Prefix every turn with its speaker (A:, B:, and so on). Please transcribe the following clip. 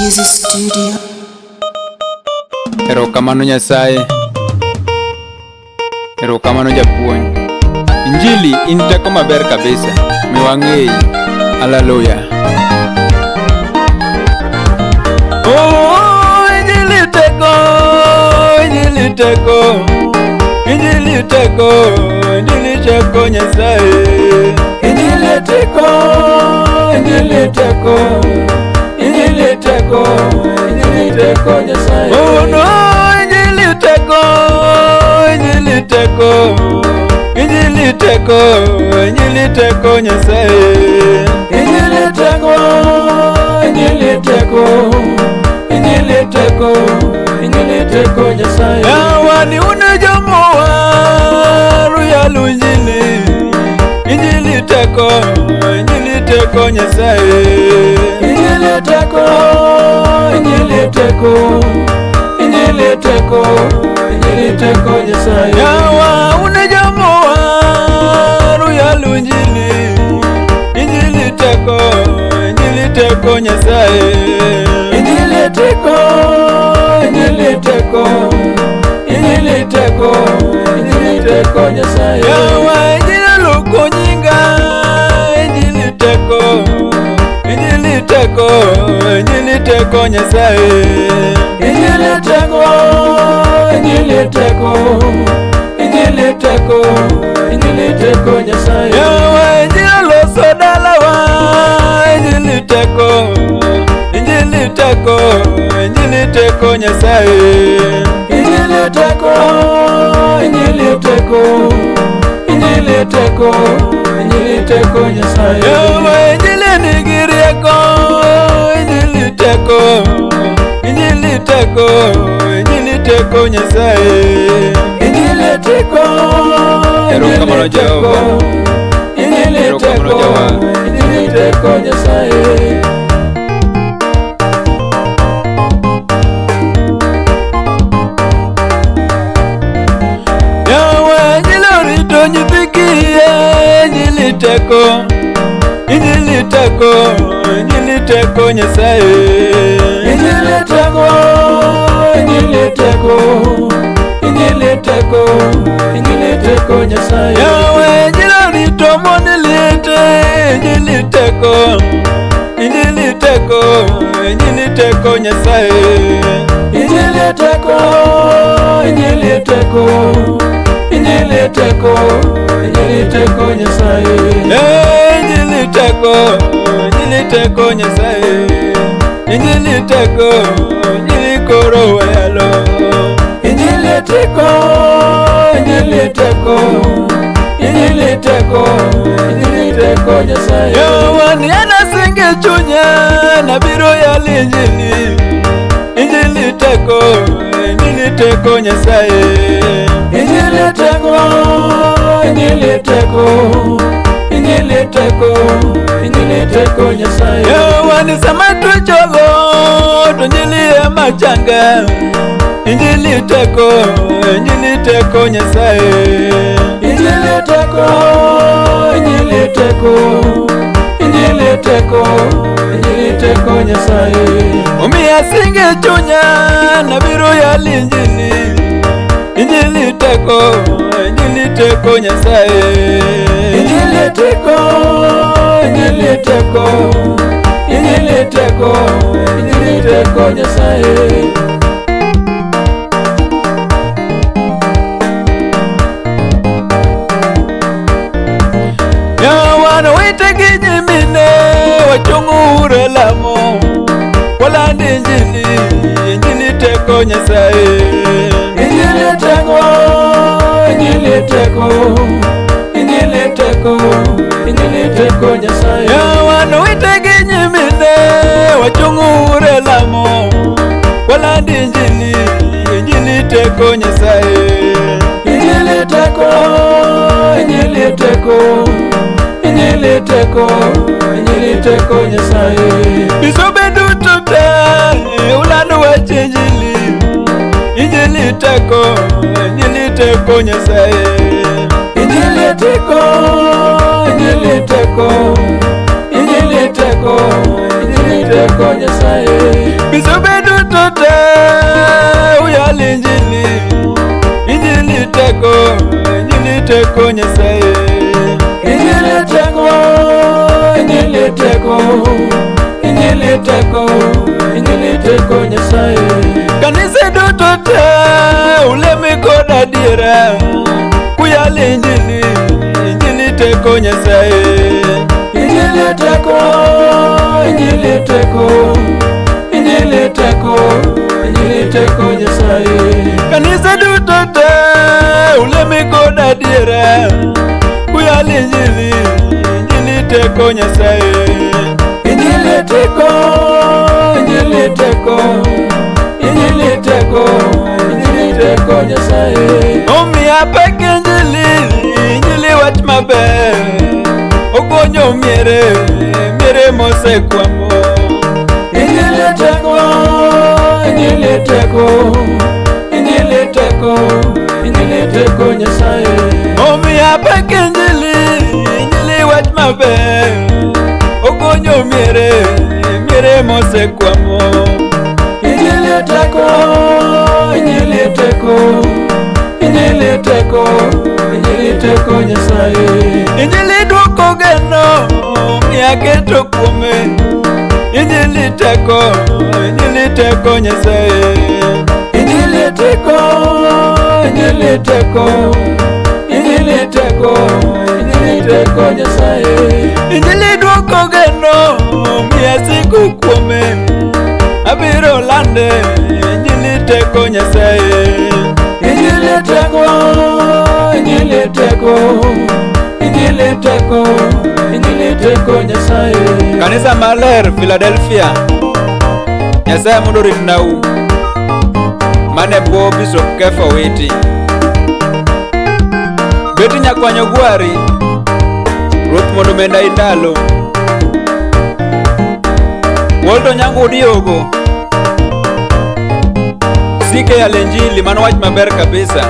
A: Easy Studio.
B: Erokamano Nyasaye, erokamano Japuonj. Injili in teko maber kabisa, miwang'ei. Hallelujah. Oh, injili teko, injili teko, injili teko, injili teko Nyasaye. Injili teko, injili teko, injili teko, injili teko Nyasaye. Oh no, injili teko, injili teko, injili teko, injili teko Nyasaye. Injili teko, injili teko, injili teko, injili teko Nyasaye. Awani unajomoa ruyalu injili, injili teko, injili teko Nyasaye. Injili teko, injili teko, injili teko, injili teko Nyasaye. Yawa unajomoa ruyalu injili, injili teko, injili teko Nyasaye. Injili teko, injili teko, injili teko, injili teko Nyasaye. Yawa injili luko nyinga, injili teko, injili teko, injili teko Nyasaye. Injili teko, injili teko, injili teko, injili teko Nyasaye. Yawa injili loso dalawa, injili teko, injili teko, injili teko Nyasaye. Injili teko, injili teko, injili teko, injili teko Nyasaye. Yawa injili nigirieko, injili teko, injili teko, injili teko Nyasaye. Injili teko, injili teko, injili teko, injili teko Nyasaye. Yawa injili rito nyithikie, injili teko, injili teko, injili teko Nyasaye. Injili teko, injili teko, injili teko, injili teko Nyasaye. Yawa injili rito monilite, injili teko, injili teko, injili teko Nyasaye. Injili teko, injili teko, injili teko, injili teko Nyasaye. Injili teko, injili teko Nyasaye. Injili teko, injili koro wayalo. Injili teko, injili teko, injili teko, injili teko Nyasaye. Yawa ni anasinge chunya na biro ya injili. Injili teko, injili teko Nyasaye. Injili teko, injili teko, injili teko, injili teko Nyasaye. Yawa ni samatu chogo, tunjili ya machanga. Injili teko, injili teko Nyasaye. Injili teko, injili teko, injili teko, injili teko Nyasaye. Umia singe chunya na biro ya injili. Injili teko, injili teko Nyasaye. Injili teko, injili teko, injili teko, injili teko Nyasaye. Yawa na witegi nyimine wachungure lamo, walandi injili, injili teko Nyasaye. Injili teko, injili teko, injili teko, injili teko Nyasaye. Yawa na witegi nyimine wachungure lamo, walandi injili, injili teko Nyasaye. Injili teko, injili teko, injili teko, injili teko Nyasaye. Bisobe dutote ulanu wache injili. Injili teko, injili teko Nyasaye. Injili teko, injili teko, injili teko, injili teko Nyasaye. kuyal injili, injili teko Nyasaye. Injili teko, injili teko, injili teko, injili teko Nyasaye. Kanisa duto te ulemi kod adiera, kuyal injili, injili teko Nyasaye. Injili teko, injili teko, injili teko, injili teko Nyasaye. Kanisa duto te ulemi kod adiera, kuyal injili, injili teko Nyasaye. Injili teko, injili teko, injili teko, injili teko Nyasaye. Omiya pek injili, injili wach maber, okonyo miere mosekwamo. Injili teko, injili teko, injili teko, injili teko Nyasaye. Omiya pek injili, injili wach maber, okonyo miere mosekwamo. Injili teko, injili teko, injili teko, injili teko Nyasaye. Injili duoko geno miya keto kuome. Injili teko, injili teko Nyasaye. Injili teko, injili teko, injili teko, injili teko Nyasaye. Injili duoko geno miya siku kuome. Abiro lande injili teko Nyasaye. Injili teko, injili teko, injili teko, injili teko Nyasaye. Kanisa maler Philadelphia, Nyasaye mondo rit nau mane bo Bishop Kefa Witi. Beti nyakwanyo gwari Ruoth mondo menda indalo. Waldo nyango diogo sike yal injili mano wach maber kabisa.